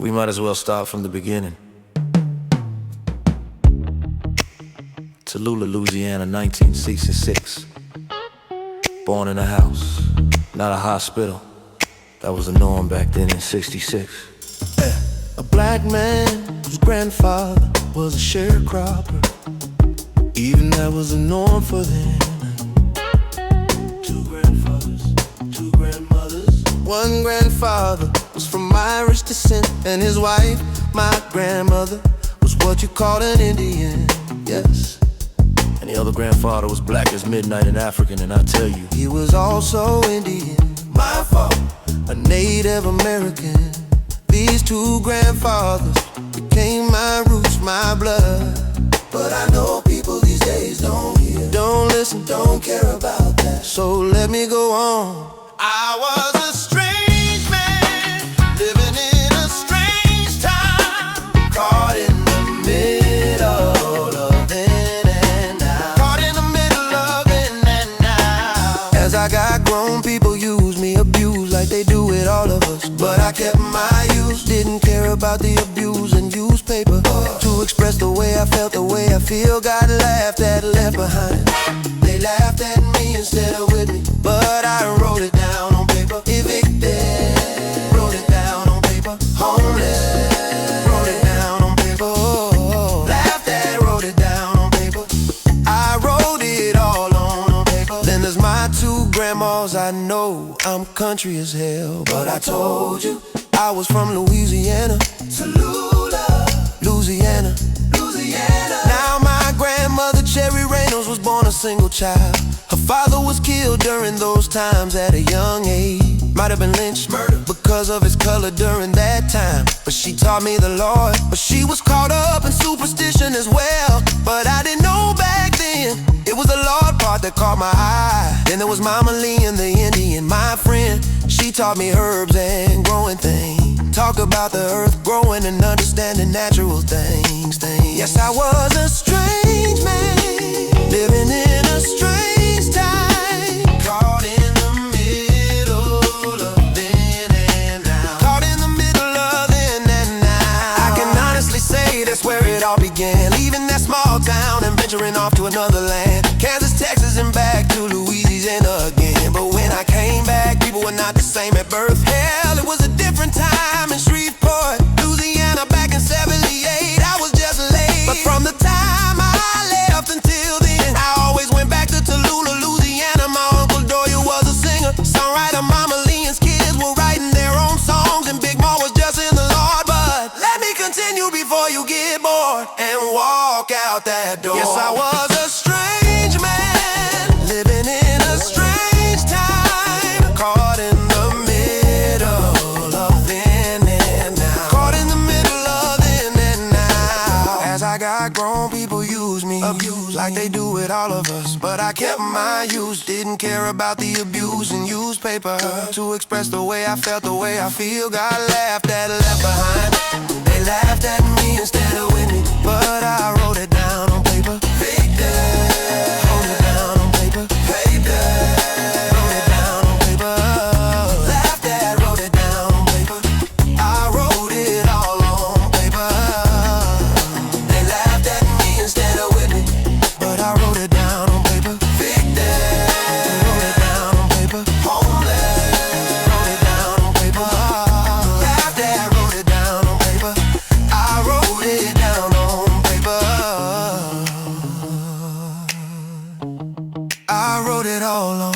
we might as well start from the beginning. Tallulah, Louisiana, 1966. Born in a house, not a hospital. That was the norm back then in '66. A black man whose grandfather was a sharecropper. Even that was the norm for them. Two grandfathers, two grandmothers. One grandfather was from Irish descent, and his wife, my grandmother, was what you called an Indian, yes. And the other grandfather was black as midnight and African, and I tell you, he was also Indian. My fault. A Native American. These two grandfathers became my roots, my blood. But I know people these days don't hear, don't listen, don't care about that. So let me go on. I was a strange man, living in a strange time, caught in the middle of then and now. Caught in the middle of then and now. As I got grown, people use me, abuse like they do with all of us. But I kept my youth, didn't care about the abuse and newspaper. To express the way I felt, the way I feel, got laughed at, left behind. They laughed at me instead of with me, but I wrote it down on paper. Evicted, wrote it down on paper. Homeless, wrote it down on paper. Laughed at, wrote it down on paper. I wrote it all on paper. Then there's my two grandmas. I know I'm country as hell, but I told you I was from Louisiana. Tallulah, Louisiana. Now my grandmother, Cherry Reynolds, was born a single child. Her father was killed during those times at a young age. Might have been lynched, murdered, because of his color during that time. But she taught me the Lord. But she was caught up in superstition as well. But I didn't know back then it was the Lord part that caught my eye. Then there was Mama Lee and the Indian, my friend. She taught me herbs and growing things. Talk about the earth growing and understanding natural things. Yes, I was a strange man, living in a strange time, caught in the middle of then and now. Caught in the middle of then and now. I can honestly say that's where it all began, leaving that small town and venturing off to another land. Kansas, Texas, and back to Louisiana again. But when I came back, people were not the same at birth. Hell, it was a different time in Shreveport, Louisiana, back in '78. I was just late, but from the time I left until then, I always went back to Tallulah, Louisiana. My Uncle Doyle was a singer, songwriter. Mama Lee and kids were writing their own songs, and Big Ma was just in the Lord. But let me continue before you get bored and walk out that door. Yes, I was a strange man, living in a strange time, caught in the middle of then and now. Caught in the middle of then and now. As I got grown, people use me, abuse like they do with all of us. But I kept my youth, didn't care about the abuse and newspaper. To express the way I felt, the way I feel, got laughed at, left behind. They laughed at me instead of with me, but I wrote it down on paper. Fake that, wrote it down on paper. Fake that, wrote it down on paper. Laughed at, wrote it down on paper. I wrote it all on paper. They laughed at me instead of with me, but I wrote it down on paper. Fake that, wrote it down on paper. Homeless, wrote it down on paper. Laughed at, wrote it down on paper. I wrote it down on paper. I wrote it all on